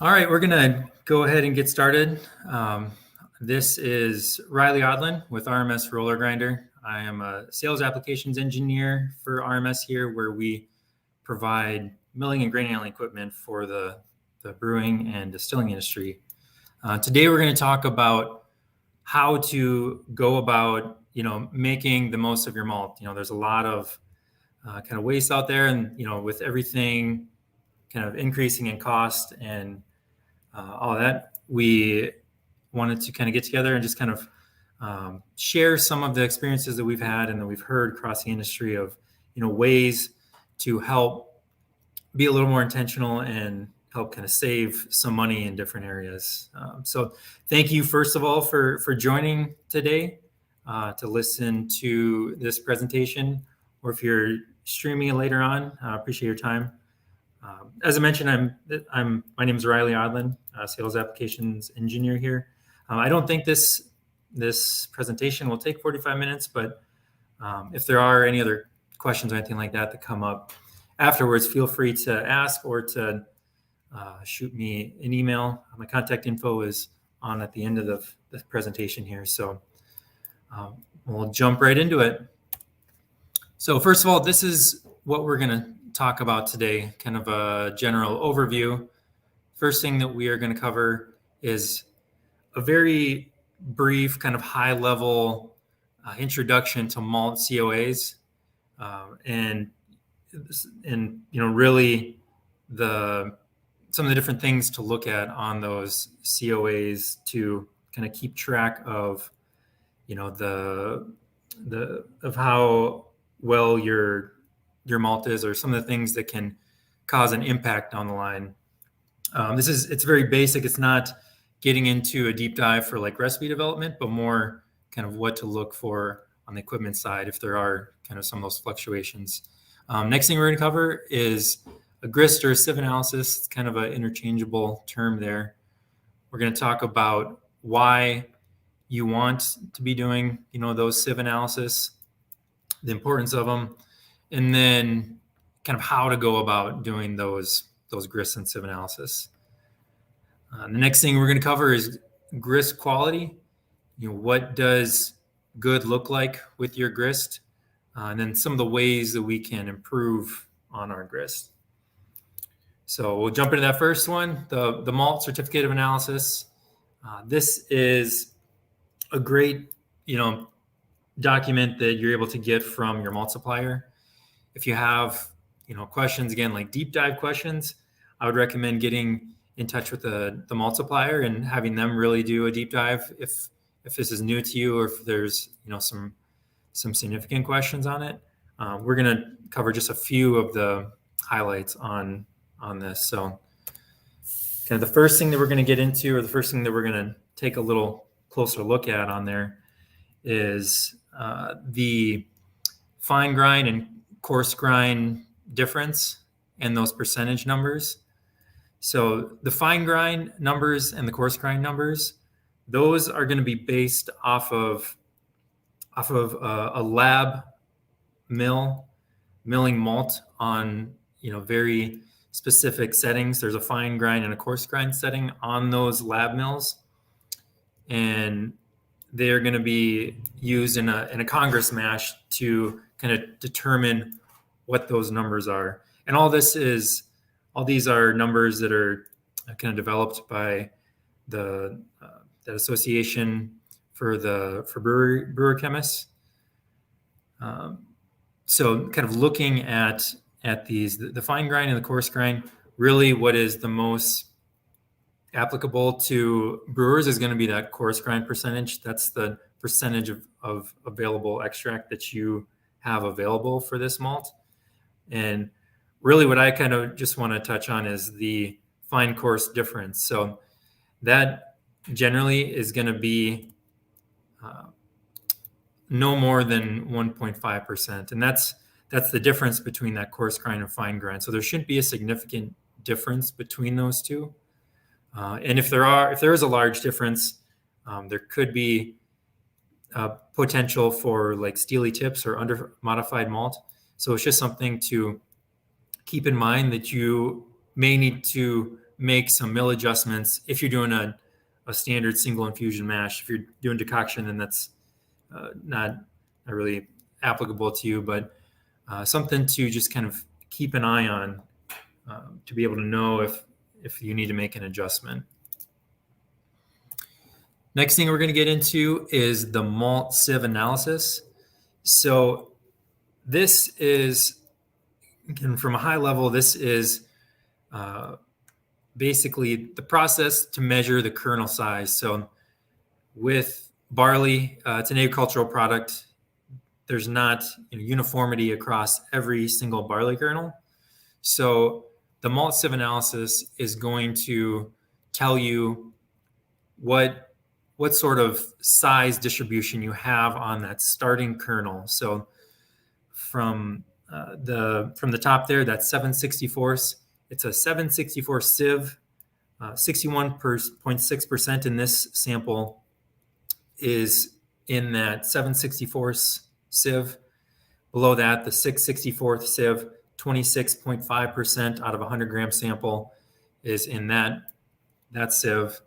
All right, we're going to go ahead and get started. This is Riley Aadland with RMS Roller Grinder. I am a sales applications engineer for RMS here, where we provide milling and grain handling equipment for the brewing and distilling industry. Today, we're going to talk about how to go about, making the most of your malt. There's a lot of kind of waste out there, and with everything kind of increasing in cost and all that, we wanted to kind of get together and just kind of share some of the experiences that we've had and that we've heard across the industry of, ways to help be a little more intentional and help kind of save some money in different areas. So thank you, first of all, for joining today to listen to this presentation, or if you're streaming it later on, I appreciate your time. As I mentioned, my name is Riley Aadland, sales applications engineer here. I don't think this presentation will take 45 minutes, but if there are any other questions or anything like that come up afterwards, feel free to ask or to shoot me an email. My contact info is on at the end of the presentation here. So we'll jump right into it. So first of all, this is what we're going to talk about today, kind of a general overview. First thing that we are going to cover is a very brief, kind of high-level introduction to malt COAs, and really some of the different things to look at on those COAs to kind of keep track of, of how well your malt is, or some of the things that can cause an impact down the line. It's very basic. It's not getting into a deep dive for like recipe development, but more kind of what to look for on the equipment side if there are kind of some of those fluctuations. Next thing we're going to cover is a grist or a sieve analysis. It's kind of an interchangeable term there. We're going to talk about why you want to be doing, those sieve analysis, the importance of them, and then kind of how to go about doing those grist and sieve analysis. The next thing we're going to cover is grist quality. What does good look like with your grist? And then some of the ways that we can improve on our grist. So we'll jump into that first one, the malt certificate of analysis. This is a great, document that you're able to get from your malt supplier. If you have, questions, again, like deep dive questions, I would recommend getting in touch with the malt supplier and having them really do a deep dive if this is new to you, or if there's, some significant questions on it. We're going to cover just a few of the highlights on this. So kind of the first thing that we're going to get into, or the first thing that we're going to take a little closer look at on there, is the fine grind and coarse grind difference and those percentage numbers. So the fine grind numbers and the coarse grind numbers, those are going to be based off of a lab milling malt on very specific settings. There's a fine grind and a coarse grind setting on those lab mills, and they're going to be used in a Congress mash to kind of determine what those numbers are. And all these are numbers that are kind of developed by that association for brewer chemists. So kind of looking at these, the fine grind and the coarse grind, really what is the most applicable to brewers is going to be that coarse grind percentage. That's the percentage of available extract that you have available for this malt. And really what I kind of just want to touch on is the fine coarse difference. So that generally is going to be no more than 1.5%. And that's the difference between that coarse grind and fine grind. So there shouldn't be a significant difference between those two. And if there is a large difference, there could be potential for like steely tips or under modified malt. So it's just something to keep in mind, that you may need to make some mill adjustments. If you're doing a standard single infusion mash, if you're doing decoction, then that's not really applicable to you, but something to just kind of keep an eye on to be able to know if you need to make an adjustment. Next thing we're going to get into is the malt sieve analysis. So this is, again, from a high level, this is basically the process to measure the kernel size. So with barley, it's an agricultural product. There's not uniformity across every single barley kernel. So the malt sieve analysis is going to tell you what sort of size distribution you have on that starting kernel. So from the top there, that's 7/64. It's a 7/64 sieve. 61.6% in this sample is in that 7/64 sieve. Below that, the 6/64 sieve, 26.5% out of a 100-gram sample is in that sieve.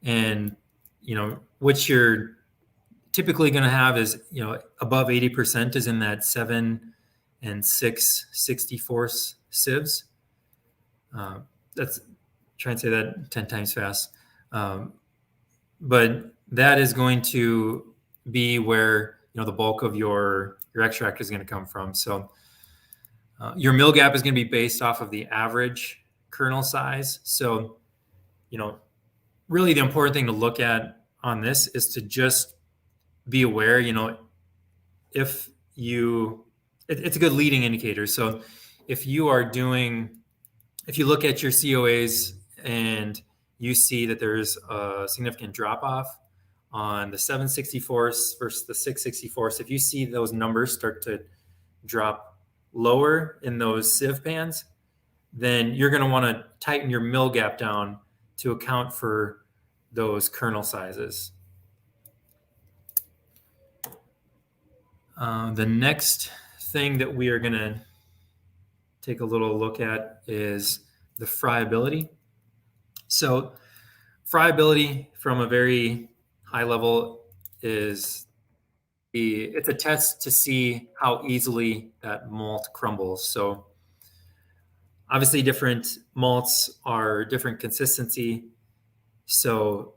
And what you're typically going to have is above 80% is in that 7 and 6/64 sieves. That's try and say that 10 times fast. But that is going to be where the bulk of your extract is going to come from. So your mill gap is going to be based off of the average kernel size. So really the important thing to look at on this is to just be aware, if it's a good leading indicator. So if you look at your COAs and you see that there's a significant drop off on the 7/64 versus the 6/64, if you see those numbers start to drop lower in those sieve pans, then you're going to want to tighten your mill gap down to account for those kernel sizes. The next thing that we are going to take a little look at is the friability. So friability from a very high level it's a test to see how easily that malt crumbles. So obviously different malts are different consistency. So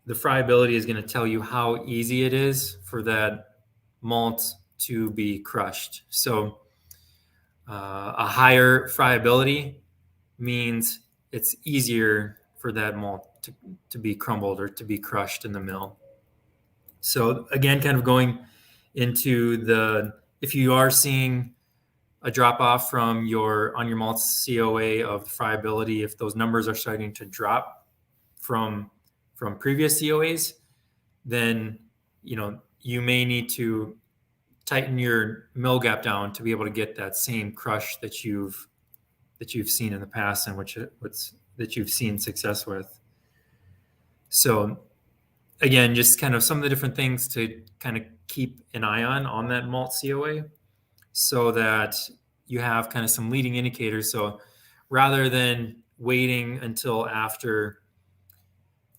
the friability is going to tell you how easy it is for that malt to be crushed. So a higher friability means it's easier for that malt to be crumbled or to be crushed in the mill. So again, kind of going into if you are seeing a drop off on your malt COA of friability, if those numbers are starting to drop from previous COAs, then you may need to tighten your mill gap down to be able to get that same crush that you've seen in the past and that you've seen success with. So again, just kind of some of the different things to kind of keep an eye on that malt COA so that you have kind of some leading indicators. So rather than waiting until after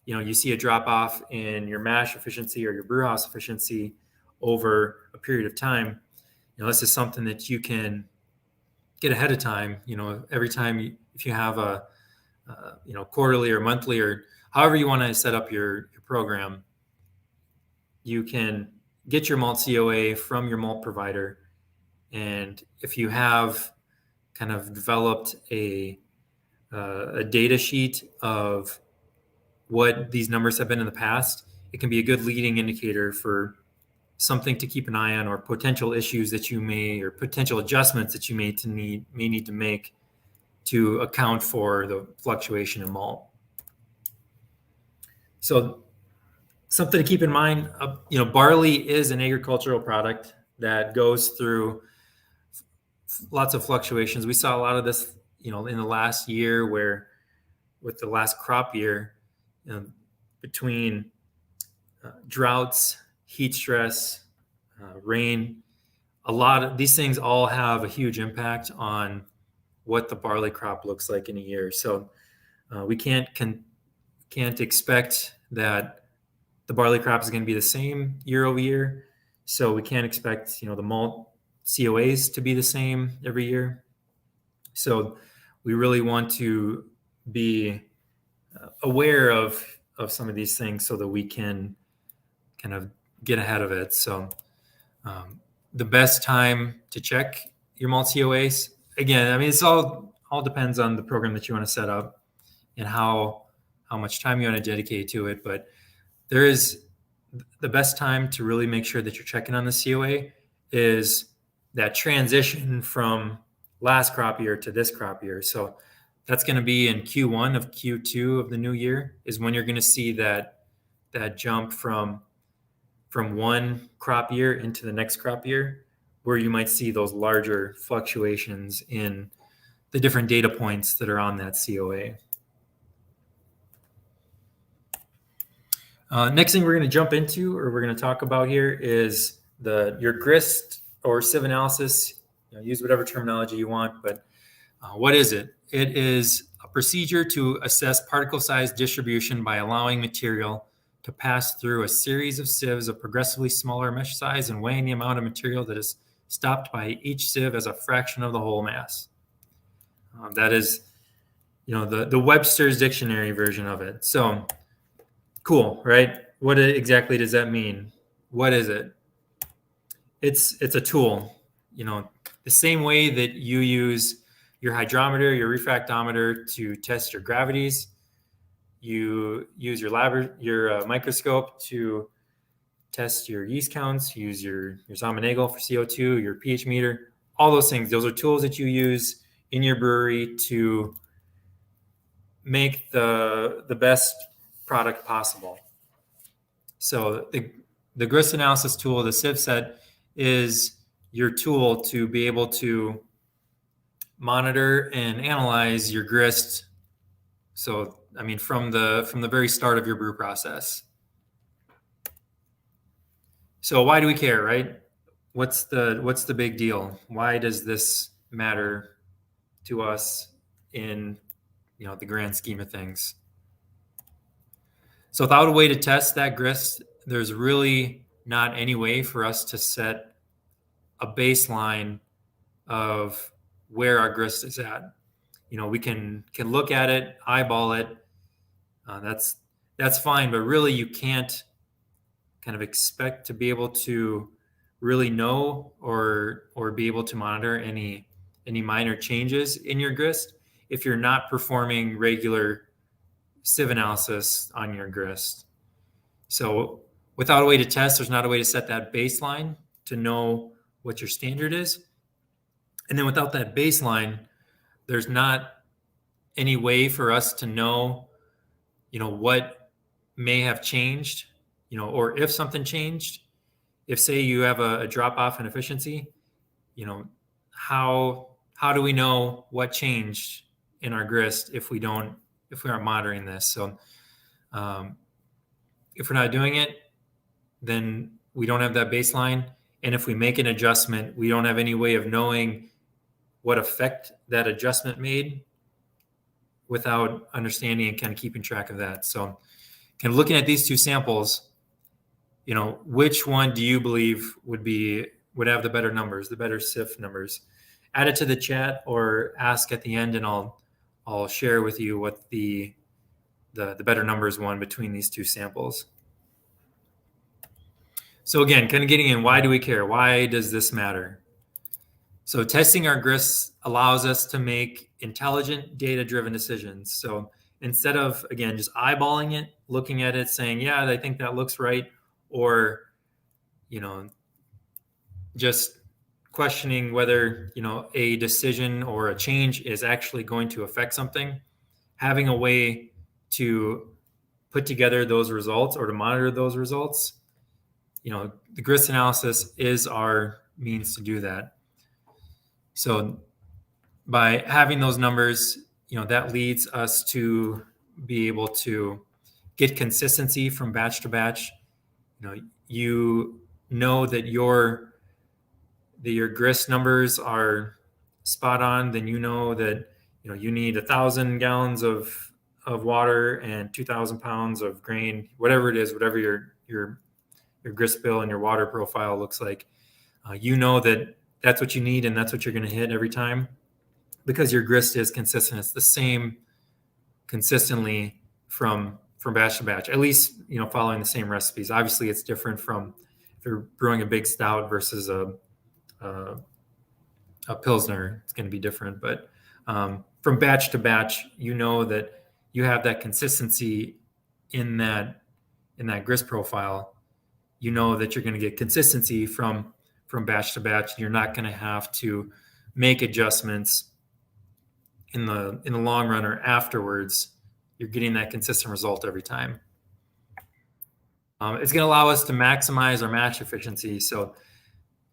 you see a drop off in your mash efficiency or your brew house efficiency over a period of time, this is something that you can get ahead of time. Every time if you have a quarterly or monthly or however you want to set up your program, you can get your malt COA from your malt provider. And if you have kind of developed a data sheet of what these numbers have been in the past, it can be a good leading indicator for something to keep an eye on or potential issues that you or potential adjustments that you may need to make to account for the fluctuation in malt. So something to keep in mind, barley is an agricultural product that goes through lots of fluctuations. We saw a lot of this, in the last year with the last crop year, between droughts, heat stress, rain, a lot of these things all have a huge impact on what the barley crop looks like in a year. So We can't expect that the barley crop is going to be the same year over year. So we can't expect, the malt COAs to be the same every year. So we really want to be aware of some of these things so that we can kind of get ahead of it. So the best time to check your malt COAs, again, I mean, it's all depends on the program that you want to set up and how much time you want to dedicate to it. But there is the best time to really make sure that you're checking on the COA is that transition from last crop year to this crop year. So that's going to be in Q1 of Q2 of the new year is when you're going to see that jump from one crop year into the next crop year, where you might see those larger fluctuations in the different data points that are on that COA. Next thing we're going to jump into, or we're going to talk about here, is your grist or sieve analysis. Use whatever terminology you want, but what is it? It is a procedure to assess particle size distribution by allowing material to pass through a series of sieves of progressively smaller mesh size and weighing the amount of material that is stopped by each sieve as a fraction of the whole mass. That is, the Webster's dictionary version of it. So cool, right? What exactly does that mean? What is it? It's a tool. The same way that you use your hydrometer, your refractometer to test your gravities, you use your microscope to test your yeast counts, you use your Zamenhof for CO2, your pH meter, all those things. Those are tools that you use in your brewery to make the best product possible. So the grist analysis tool, the sieve set, is your tool to be able to monitor and analyze your grist. So, I mean, from the very start of your brew process. So why do we care, right? What's the big deal? Why does this matter to us in, the grand scheme of things? So without a way to test that grist, there's really not any way for us to set a baseline of where our grist is at. We can look at it, eyeball it. That's fine, but really you can't kind of expect to be able to really know or be able to monitor any minor changes in your grist if you're not performing regular sieve analysis on your grist. So without a way to test, there's not a way to set that baseline to know what your standard is. And then without that baseline, there's not any way for us to know, what may have changed, or if something changed. If, say, you have a drop off in efficiency, how do we know what changed in our grist if we aren't monitoring this? So if we're not doing it, then we don't have that baseline. And if we make an adjustment, we don't have any way of knowing what effect that adjustment made without understanding and kind of keeping track of that. So kind of looking at these two samples, which one do you believe would have the better numbers, the better SIF numbers? Add it to the chat or ask at the end, and I'll share with you what the better numbers won between these two samples. So again, kind of getting in, why do we care? Why does this matter? So testing our grists allows us to make intelligent, data-driven decisions. So instead of, again, just eyeballing it, looking at it, saying, yeah, I think that looks right, or, just questioning whether, a decision or a change is actually going to affect something, having a way to put together those results or to monitor those results, the grist analysis is our means to do that. So by having those numbers, that leads us to be able to get consistency from batch to batch. You know that your grist numbers are spot on, then you know that you need 1,000 gallons of of water and 2,000 pounds of grain, whatever it is, whatever your grist bill and your water profile looks like, you know that that's what you need and that's what you're going to hit every time, because your grist is consistent. It's the same consistently from batch to batch, at least, following the same recipes. Obviously it's different from if you're brewing a big stout versus a Pilsner, it's going to be different. But from batch to batch, that you have that consistency in that grist profile. That you're going to get consistency from batch to batch. You're not going to have to make adjustments in the long run or afterwards. You're getting that consistent result every time. It's going to allow us to maximize our mash efficiency. So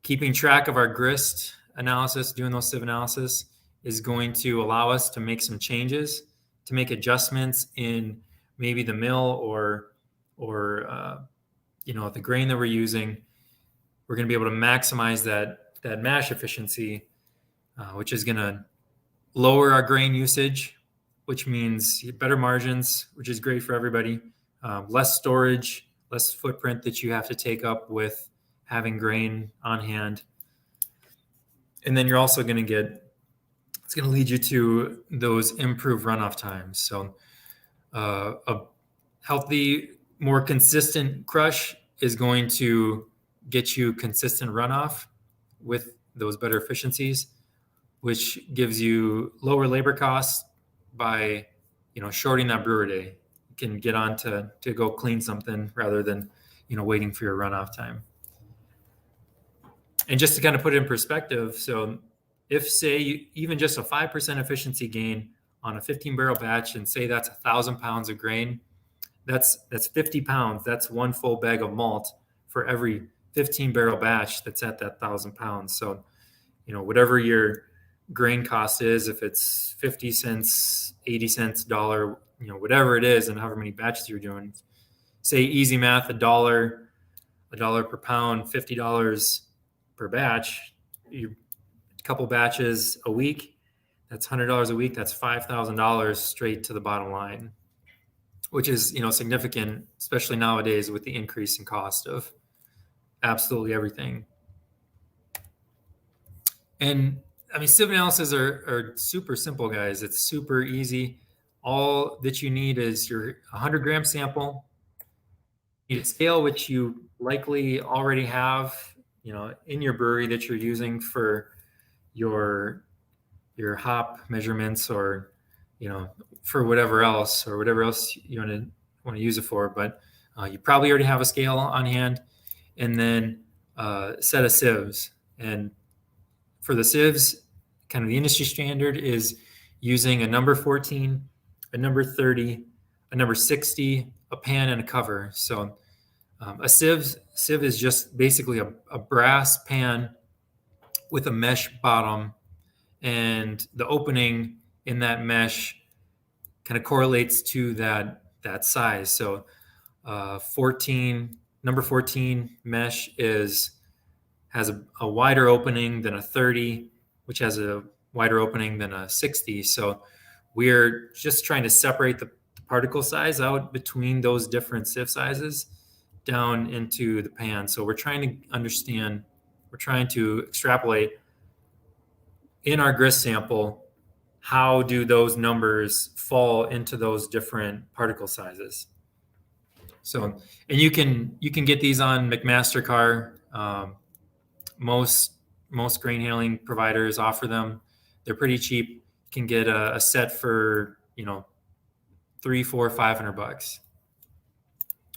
keeping track of our grist analysis, doing those sieve analysis, is going to allow us to make some changes, to make adjustments in maybe the mill or the grain that we're using. We're going to be able to maximize that mash efficiency, which is going to lower our grain usage, which means better margins, which is great for everybody. Less storage, less footprint that you have to take up with having grain on hand. And then you're also going to it's going to lead you to those improved runoff times. So a healthy, more consistent crush is going to get you consistent runoff with those better efficiencies, which gives you lower labor costs by, shorting that brewer day. You can get on to go clean something rather than, waiting for your runoff time. And just to kind of put it in perspective, so if, say, even just a 5% efficiency gain on a 15 barrel batch, and say that's 1,000 pounds of grain, that's 50 pounds. That's one full bag of malt for every 15 barrel batch that's at that 1,000 pounds. So, whatever your grain cost is, if it's 50 cents, 80 cents, dollar, whatever it is, and however many batches you're doing, say easy math, $1 per pound, $50 per batch, a couple batches a week, that's $100 a week. That's $5,000 straight to the bottom line, which is, significant, especially nowadays with the increase in cost of absolutely everything. And I mean, sieve analysis are super simple, guys. It's super easy. All that you need is your 100-gram sample. You need a scale, which you likely already have, in your brewery that you're using for your hop measurements, or, for whatever else you want to use it for. But you probably already have a scale on hand, and then a set of sieves. And for the sieves, kind of the industry standard is using a number 14, a number 30, a number 60, a pan, and a cover. So a sieve is just basically a brass pan with a mesh bottom, and the opening in that mesh kind of correlates to that size. So number 14 mesh has a wider opening than a 30, which has a wider opening than a 60. So we're just trying to separate the particle size out between those different sieve sizes down into the pan. So we're trying to extrapolate in our grist sample, how do those numbers fall into those different particle sizes. So, and you can get these on McMaster-Carr. Most grain handling providers offer them. They're pretty cheap. You can get a set for, $300, $400, $500,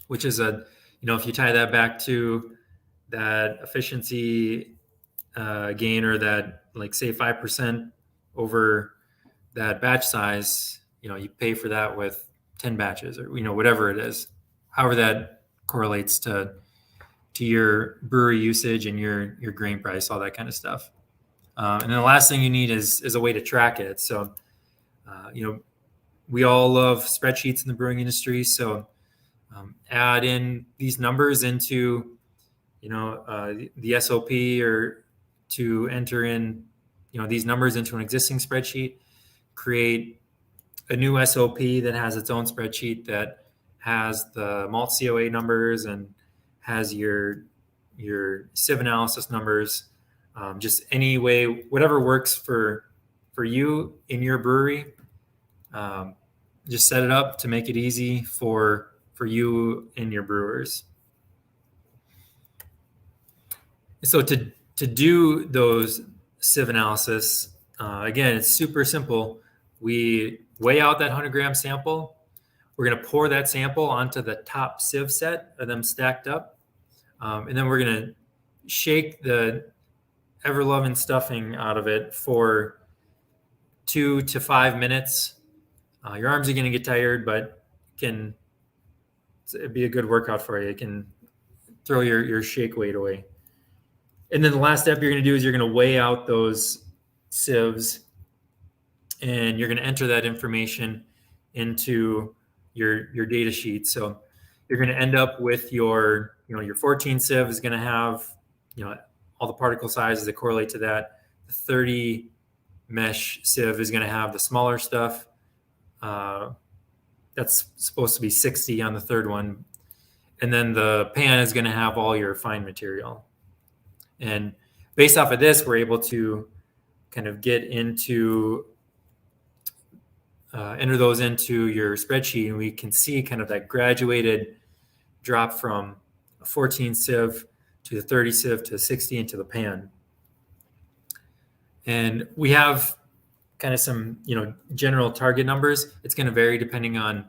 which is if you tie that back to that efficiency gain, or that, like, say 5% over that batch size, you pay for that with 10 batches, or, whatever it is, however that correlates to your brewery usage and your grain price, all that kind of stuff. And then the last thing you need is a way to track it. So, we all love spreadsheets in the brewing industry. So add in these numbers into, the SOP, or to enter in, these numbers into an existing spreadsheet, create a new SOP that has its own spreadsheet that has the malt COA numbers and has your sieve analysis numbers. Just any way, whatever works for you in your brewery. Just set it up to make it easy for you and your brewers. So to do those sieve analysis, again, it's super simple. We weigh out that 100-gram sample. We're going to pour that sample onto the top sieve set of them stacked up. And then we're going to shake the ever-loving stuffing out of it for 2 to 5 minutes. Your arms are going to get tired, but it'd be a good workout for you. It can throw your shake weight away. And then the last step you're going to do is you're going to weigh out those sieves, and you're going to enter that information into your data sheet. So you're going to end up with your 14 sieve is going to have, all the particle sizes that correlate to that. The 30 mesh sieve is going to have the smaller stuff. That's supposed to be 60 on the third one. And then the pan is going to have all your fine material. And based off of this, we're able to kind of get into, enter those into your spreadsheet, and we can see kind of that graduated drop from a 14 sieve to the 30 sieve to 60 into the pan. And we have kind of some, general target numbers. It's going to vary depending on,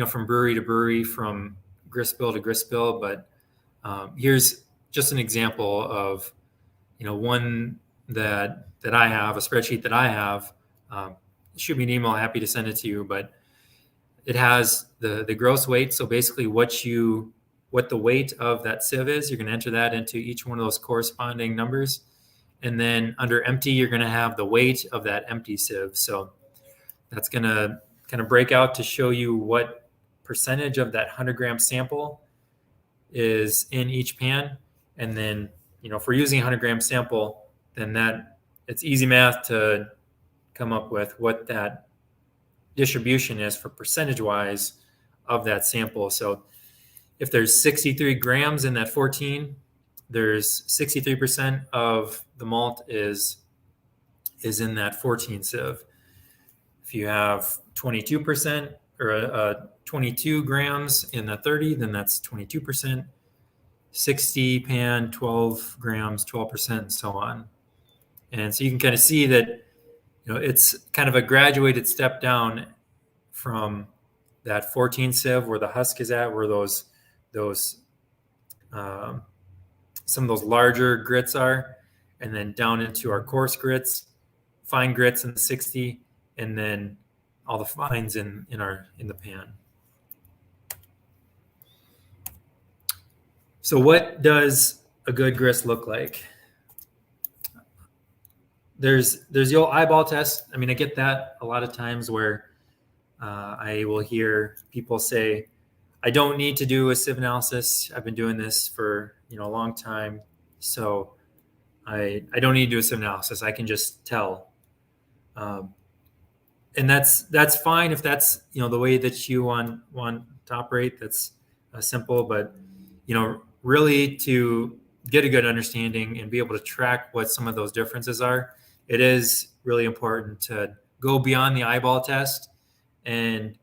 from brewery to brewery, from grist bill to grist bill. But here's just an example of, one that I have, a spreadsheet that I have. Shoot me an email, happy to send it to you. But it has the gross weight. So basically what the weight of that sieve is, you're going to enter that into each one of those corresponding numbers. And then under empty, you're going to have the weight of that empty sieve. So that's going to kind of break out to show you what percentage of that 100-gram sample is in each pan. And then, if we're using a 100-gram sample, then it's easy math to come up with what that distribution is for percentage-wise of that sample. So if there's 63 grams in that 14, there's 63% of the malt is in that 14 sieve. If you have 22% or 22 grams in the 30, then that's 22%. 60 pan, 12 grams, 12%, and so on. And so you can kind of see that, it's kind of a graduated step down from that 14 sieve where the husk is at, where those some of those larger grits are, and then down into our coarse grits, fine grits in the 60, and then all the fines in the pan. So what does a good grist look like? There's the old eyeball test. I mean, I get that a lot of times where I will hear people say, I don't need to do a sieve analysis. I've been doing this for a long time, so I don't need to do a sieve analysis. I can just tell, and that's fine if that's the way that you want to operate. That's simple, but really to get a good understanding and be able to track what some of those differences are, it is really important to go beyond the eyeball test and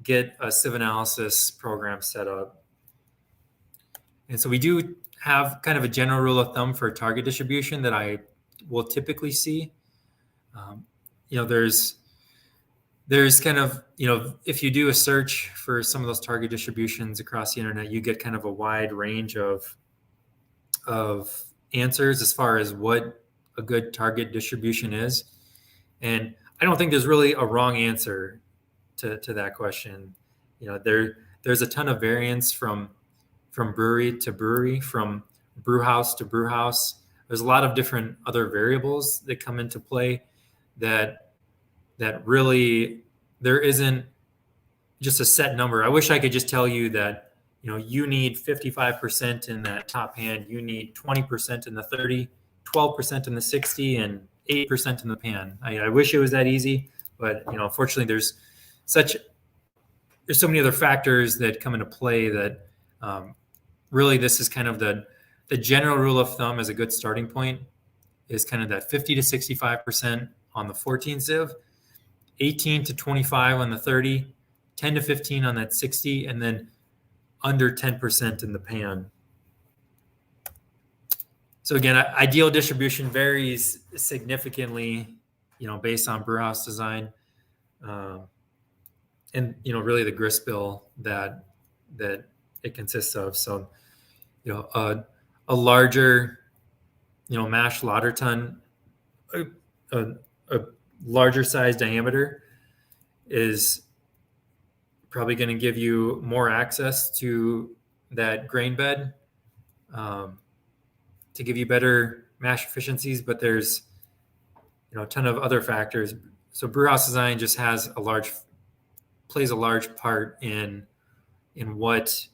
get a sieve analysis program set up. And so we do have kind of a general rule of thumb for target distribution that I will typically see. There's kind of, if you do a search for some of those target distributions across the internet, you get kind of a wide range of answers as far as what a good target distribution is. And I don't think there's really a wrong answer to that question. There's a ton of variance from brewery to brewery, from brew house to brew house. There's a lot of different other variables that come into play that really, there isn't just a set number. I wish I could just tell you that, you need 55% in that top hand, you need 20% in the 30, 12% in the 60, and 8% in the pan. I wish it was that easy, but unfortunately there's so many other factors that come into play that really this is kind of the general rule of thumb as a good starting point is kind of that 50 to 65% on the 14 sieve, 18 to 25 on the 30, 10 to 15 on that 60, and then under 10% in the pan. So again, ideal distribution varies significantly, based on brew house design, and really the grist bill that it consists of. So, a larger, mash lauter tun, a larger size diameter is probably going to give you more access to that grain bed, to give you better mash efficiencies, but there's a ton of other factors. So brew house design just plays a large part in what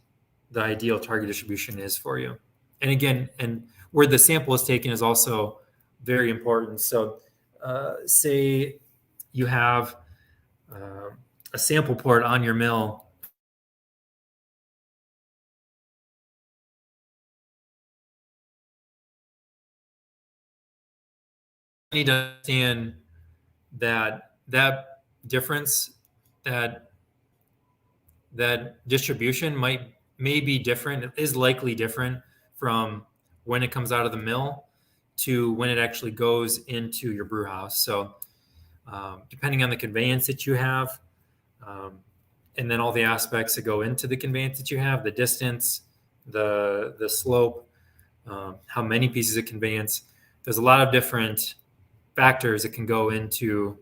the ideal target distribution is for you. And again, and where the sample is taken is also very important. So say you have a sample port on your mill. You need to understand that difference, that distribution may be different. It is likely different from when it comes out of the mill to when it actually goes into your brew house. So depending on the conveyance that you have, and then all the aspects that go into the conveyance that you have, the distance, the slope, how many pieces of conveyance, there's a lot of different factors that can go into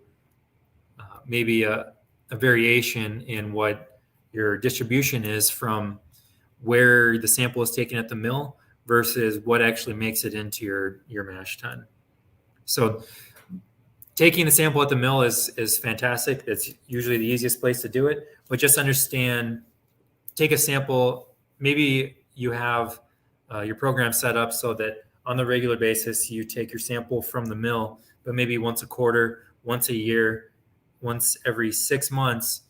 maybe a variation in what your distribution is from where the sample is taken at the mill versus what actually makes it into your mash tun. So taking the sample at the mill is fantastic. It's usually the easiest place to do it, but just take a sample. Maybe you have your program set up so that on the regular basis, you take your sample from the mill, but maybe once a quarter, once a year, once every 6 months,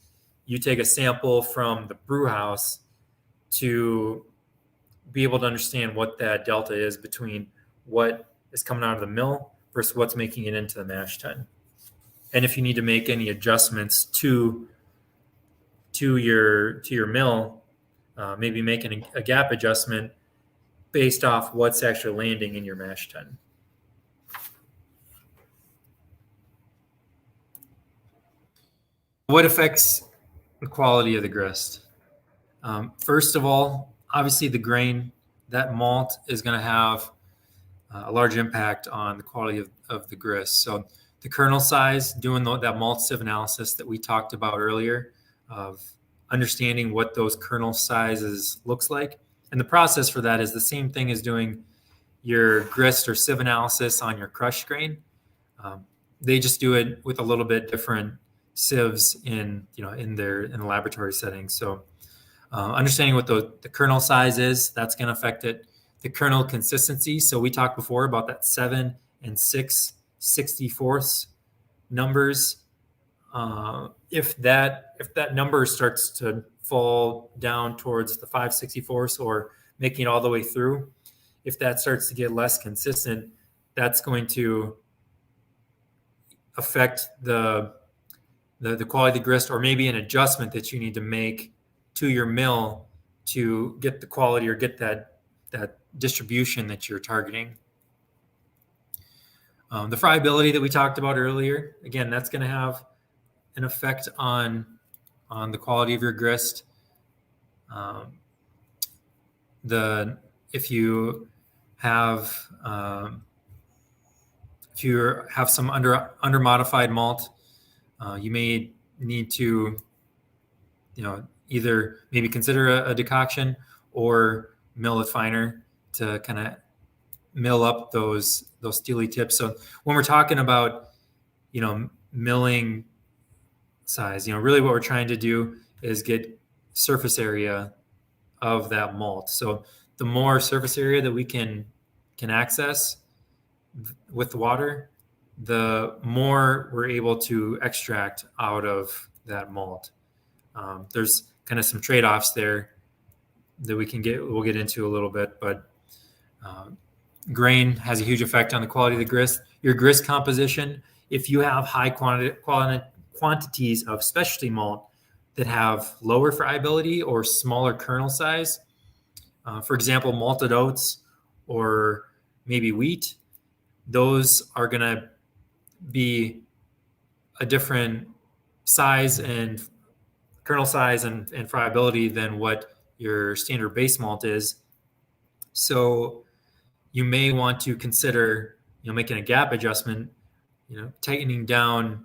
you take a sample from the brew house to be able to understand what that delta is between what is coming out of the mill versus what's making it into the mash tun. And if you need to make any adjustments to your mill, maybe making a gap adjustment based off what's actually landing in your mash tun. What affects the quality of the grist? First of all, obviously the grain, that malt is going to have a large impact on the quality of the grist. So the kernel size, doing that malt sieve analysis that we talked about earlier, of understanding what those kernel sizes looks like. And the process for that is the same thing as doing your grist or sieve analysis on your crushed grain. They just do it with a little bit different sieves in the laboratory setting. So understanding what the kernel size is, that's going to affect it. The kernel consistency. So we talked before about that 7 and 6 64ths numbers. If that number starts to fall down towards the 5 64ths or making it all the way through, if that starts to get less consistent, that's going to affect the quality of the grist, or maybe an adjustment that you need to make to your mill to get the quality or get that distribution that you're targeting. The friability that we talked about earlier, again, that's going to have an effect on the quality of your grist. If you have some under modified malt, you may need to either maybe consider a decoction or mill it finer to kind of mill up those steely tips. So when we're talking about milling size, really what we're trying to do is get surface area of that malt. So the more surface area that we can access with the water, the more we're able to extract out of that malt. There's kind of some trade-offs there that we'll get into a little bit, but grain has a huge effect on the quality of the grist. Your grist composition, if you have high quantities of specialty malt that have lower friability or smaller kernel size, for example, malted oats or maybe wheat, those are going to be a different size and kernel size and friability than what your standard base malt is. So you may want to consider, making a gap adjustment, tightening down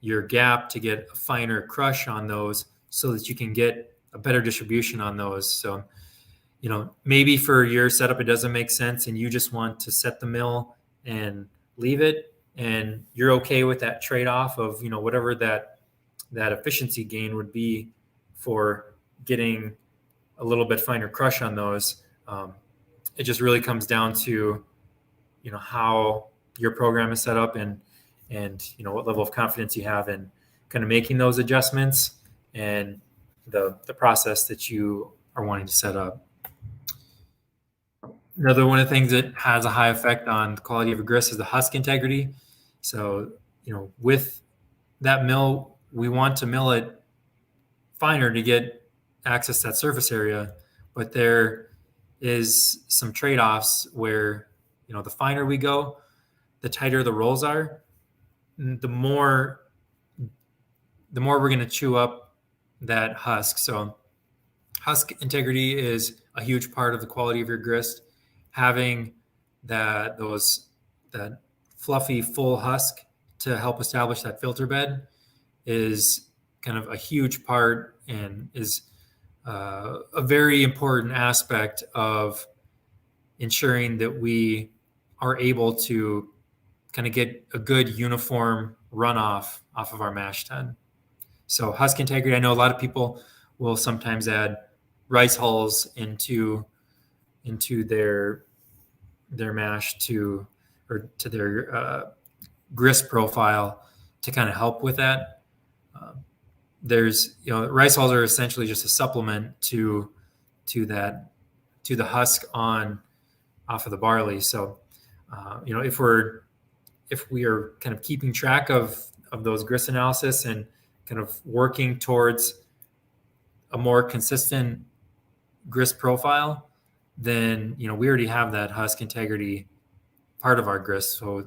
your gap to get a finer crush on those so that you can get a better distribution on those. So, maybe for your setup, it doesn't make sense and you just want to set the mill and leave it. And you're okay with that trade-off of, whatever that efficiency gain would be for getting a little bit finer crush on those. It just really comes down to, how your program is set up and what level of confidence you have in kind of making those adjustments and the process that you are wanting to set up. Another one of the things that has a high effect on the quality of a grist is the husk integrity. So, with that mill, we want to mill it finer to get access to that surface area, but there is some trade-offs where, the finer we go, the tighter the rolls are, the more we're going to chew up that husk. So husk integrity is a huge part of the quality of your grist. Having that fluffy full husk to help establish that filter bed is kind of a huge part and is a very important aspect of ensuring that we are able to kind of get a good uniform runoff off of our mash tun. So husk integrity, I know a lot of people will sometimes add rice hulls into their mash to their grist profile to kind of help with that. There's, rice hulls are essentially just a supplement to the husk off of the barley. So, if we are kind of keeping track of those grist analysis and kind of working towards a more consistent grist profile, then, we already have that husk integrity part of our grist. So,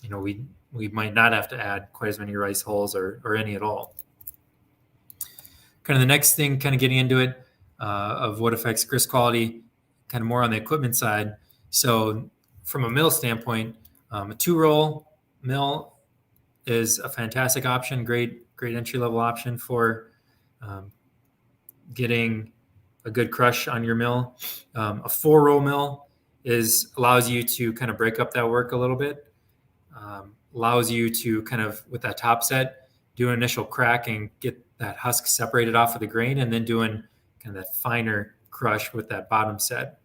we might not have to add quite as many rice hulls or any at all. Kind of the next thing, kind of getting into it, of what affects grist quality, kind of more on the equipment side. So from a mill standpoint, a 2-roll mill is a fantastic option, great entry-level option for getting a good crush on your mill. A 4-roll mill allows you to kind of break up that work a little bit, allows you to kind of, with that top set, do an initial crack and get that husk separated off of the grain, and then doing kind of that finer crush with that bottom set.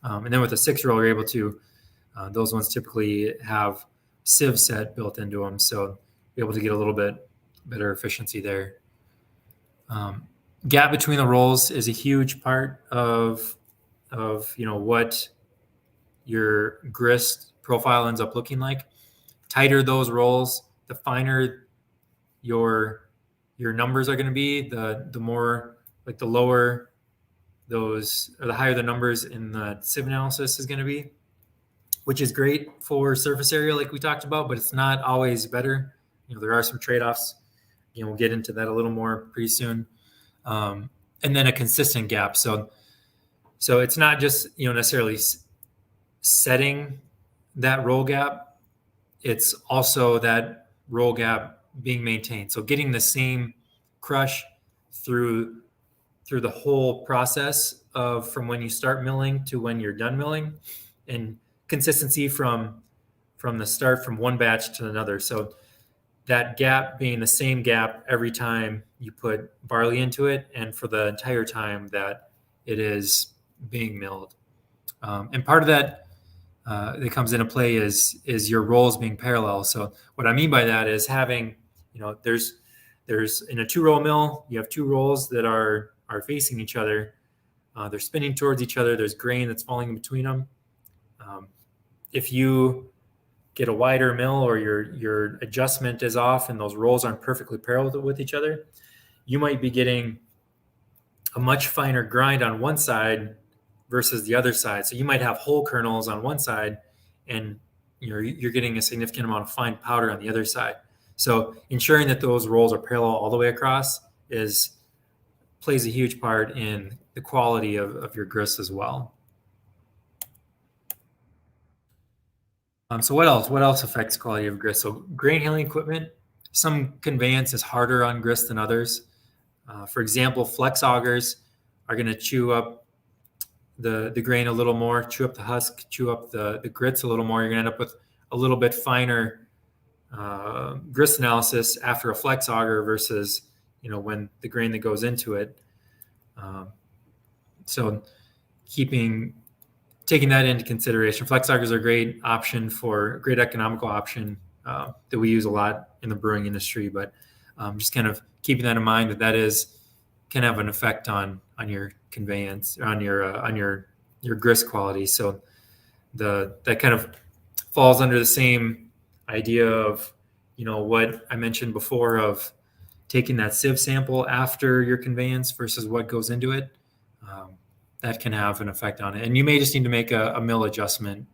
And then with a 6-roll, you're able to, those ones typically have sieve set built into them. So you're able to get a little bit better efficiency there. Gap between the rolls is a huge part of what your grist profile ends up looking like. Tighter those rolls, the finer your numbers are going to be, the more, like, the lower those, or the higher the numbers in the sieve analysis is going to be, which is great for surface area like we talked about, but it's not always better. There are some trade-offs. We'll get into that a little more pretty soon. And then a consistent gap. So it's not just, necessarily setting that roll gap. It's also that roll gap being maintained. So getting the same crush through the whole process from when you start milling to when you're done milling, and consistency from the start, from one batch to another. So that gap being the same gap every time you put barley into it and for the entire time that it is being milled. And part of that that comes into play is your rolls being parallel. So what I mean by that is having, there's there's in a 2-roll mill, you have 2 rolls that are facing each other. They're spinning towards each other. There's grain that's falling in between them. If you get a wider mill or your adjustment is off and those rolls aren't perfectly parallel with each other, you might be getting a much finer grind on one side versus the other side. So you might have whole kernels on one side and you're getting a significant amount of fine powder on the other side. So ensuring that those rolls are parallel all the way across plays a huge part in the quality of your grist as well. So what else? What else affects quality of grist? So grain handling equipment. Some conveyance is harder on grist than others. For example, flex augers are going to chew up the grain a little more, chew up the husk, chew up the grits a little more. You're going to end up with a little bit finer grist analysis after a flex auger versus when the grain that goes into it. So taking that into consideration, flex augers are a great economical option that we use a lot in the brewing industry. But just kind of keeping that in mind that can have an effect on your conveyance, on your grist quality. So that kind of falls under the same idea of what I mentioned before of taking that sieve sample after your conveyance versus what goes into it. That can have an effect on it. And you may just need to make a mill adjustment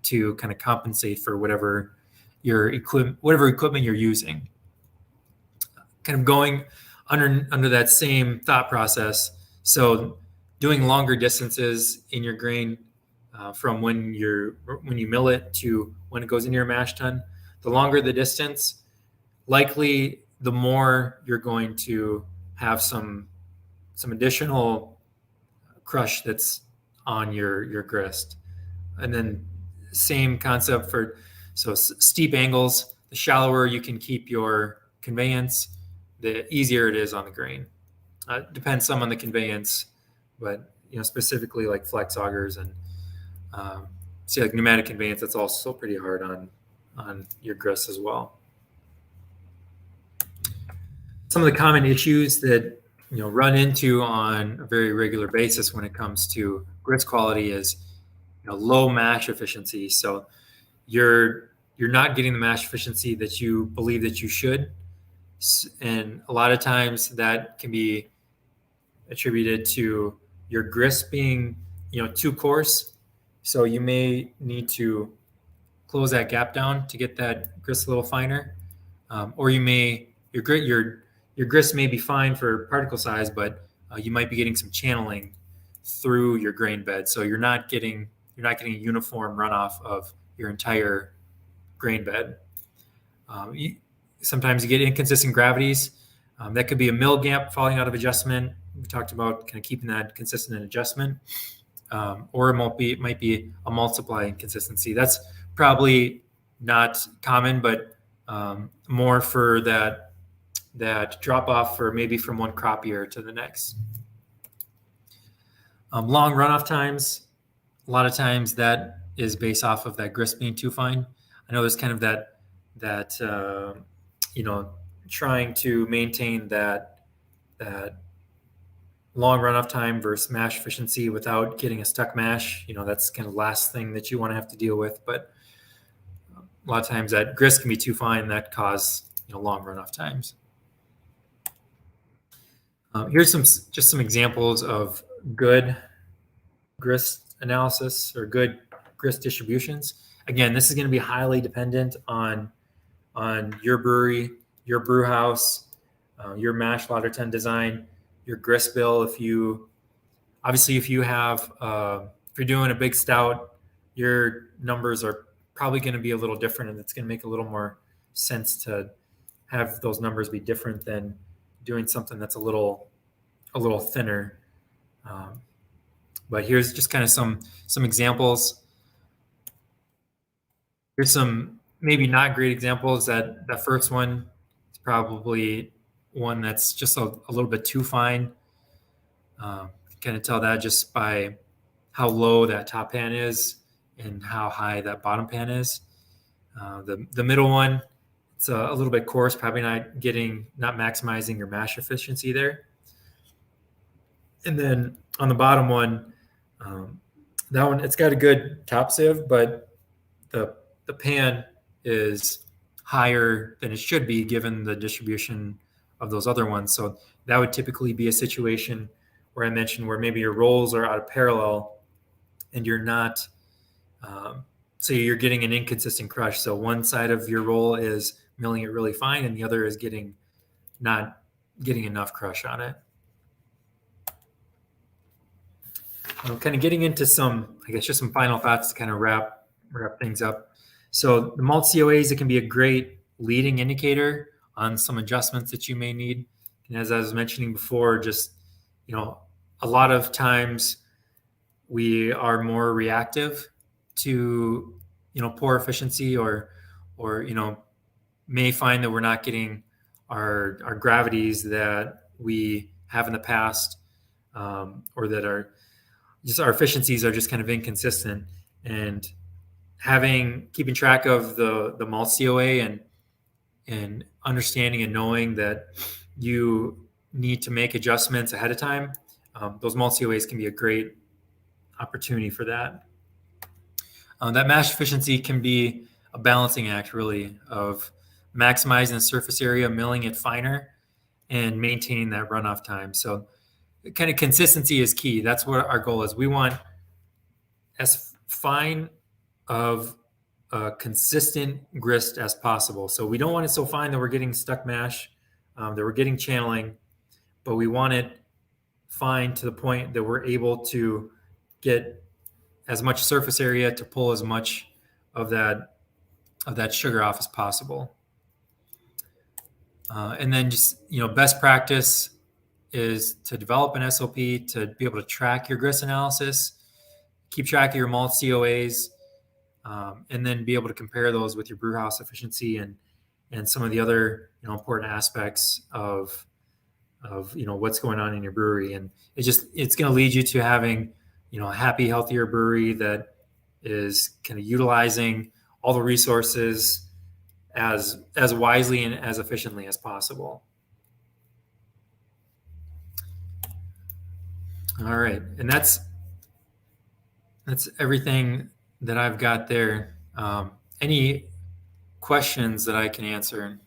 to kind of compensate for whatever equipment you're using. Kind of going under that same thought process. So doing longer distances in your grain from when you mill it to when it goes into your mash tun, the longer the distance, likely the more you're going to have some additional crush that's on your grist. And then same concept for steep angles. The shallower you can keep your conveyance, the easier it is on the grain. Depends some on the conveyance, but specifically like flex augers and like pneumatic conveyance, that's also pretty hard on your grist as well. Some of the common issues that run into on a very regular basis when it comes to grist quality is low mash efficiency. So you're not getting the mash efficiency that you believe that you should, and a lot of times that can be attributed to your grist being too coarse. So you may need to close that gap down to get that grist a little finer, or your grist may be fine for particle size, but you might be getting some channeling through your grain bed. So you're not getting a uniform runoff of your entire grain bed. Sometimes you get inconsistent gravities. That could be a mill gap falling out of adjustment. We talked about kind of keeping that consistent in adjustment. Or it might be a malt supply inconsistency. That's probably not common, but more for that drop off for maybe from one crop year to the next. Long runoff times, a lot of times that is based off of that grist being too fine. I know there's kind of that trying to maintain that long runoff time versus mash efficiency without getting a stuck mash. That's kind of the last thing that you want to have to deal with. But a lot of times that grist can be too fine, that cause long runoff times. Here's some examples of good grist analysis or good grist distributions. Again, this is going to be highly dependent on your brewery, your brew house, your mash lauter tun design, your grist bill. If you're doing a big stout, your numbers are probably going to be a little different, and it's going to make a little more sense to have those numbers be different than doing something that's a little thinner. But here's just kind of some examples. Here's some maybe not great examples. That first one is probably one that's just a little bit too fine. Kind of tell that just by how low that top pan is and how high that bottom pan is. The middle one, it's a little bit coarse, probably not maximizing your mash efficiency there. And then on the bottom one, that one, it's got a good top sieve, but the pan is higher than it should be given the distribution of those other ones. So that would typically be a situation where I mentioned where maybe your rolls are out of parallel and you're not, so you're getting an inconsistent crush. So one side of your roll is milling it really fine and the other is not getting enough crush on it. I'm kind of getting into some, I guess, just some final thoughts to kind of wrap things up. So the malt COAs, it can be a great leading indicator on some adjustments that you may need. And as I was mentioning before, just, a lot of times we are more reactive to, poor efficiency or, may find that we're not getting our gravities that we have in the past, or that our efficiencies are just kind of inconsistent. And keeping track of the malt COA and understanding and knowing that you need to make adjustments ahead of time, those malt COAs can be a great opportunity for that. That mash efficiency can be a balancing act, really, of maximizing the surface area, milling it finer, and maintaining that runoff time. So kind of consistency is key. That's what our goal is. We want as fine of a consistent grist as possible. So we don't want it so fine that we're getting stuck mash, that we're getting channeling, but we want it fine to the point that we're able to get as much surface area to pull as much of that sugar off as possible. And then just, best practice is to develop an SOP to be able to track your grist analysis, keep track of your malt COAs, and then be able to compare those with your brew house efficiency and some of the other important aspects of what's going on in your brewery. And it's going to lead you to having a happy, healthier brewery that is kind of utilizing all the resources as wisely and as efficiently as possible. All right, and that's everything that I've got there. Any questions that I can answer?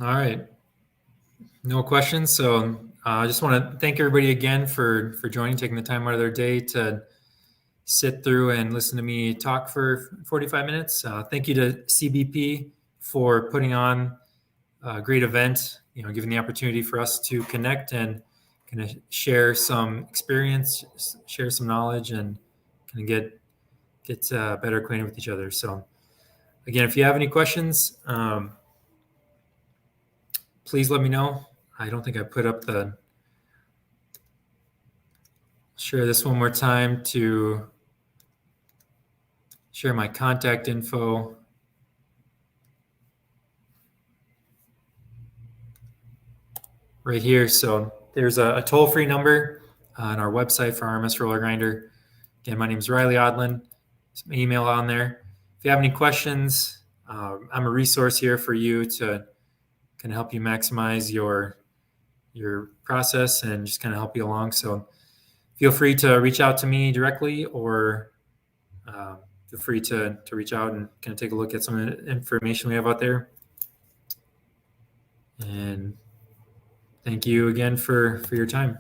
All right. No questions. So I just want to thank everybody again for joining, taking the time out of their day to sit through and listen to me talk for 45 minutes. Thank you to CBP for putting on a great event, giving the opportunity for us to connect and kind of share some experience, share some knowledge, and kind of get better acquainted with each other. So again, if you have any questions, please let me know. I don't think I put up share this one more time to share my contact info. Right here. So there's a toll-free number on our website for RMS Roller Grinder. Again, my name is Riley Aadland. Some email on there. If you have any questions, I'm a resource here for you to kind of help you maximize your process and just kind of help you along. So feel free to reach out to me directly, or feel free to reach out and kind of take a look at some of the information we have out there. And thank you again for your time.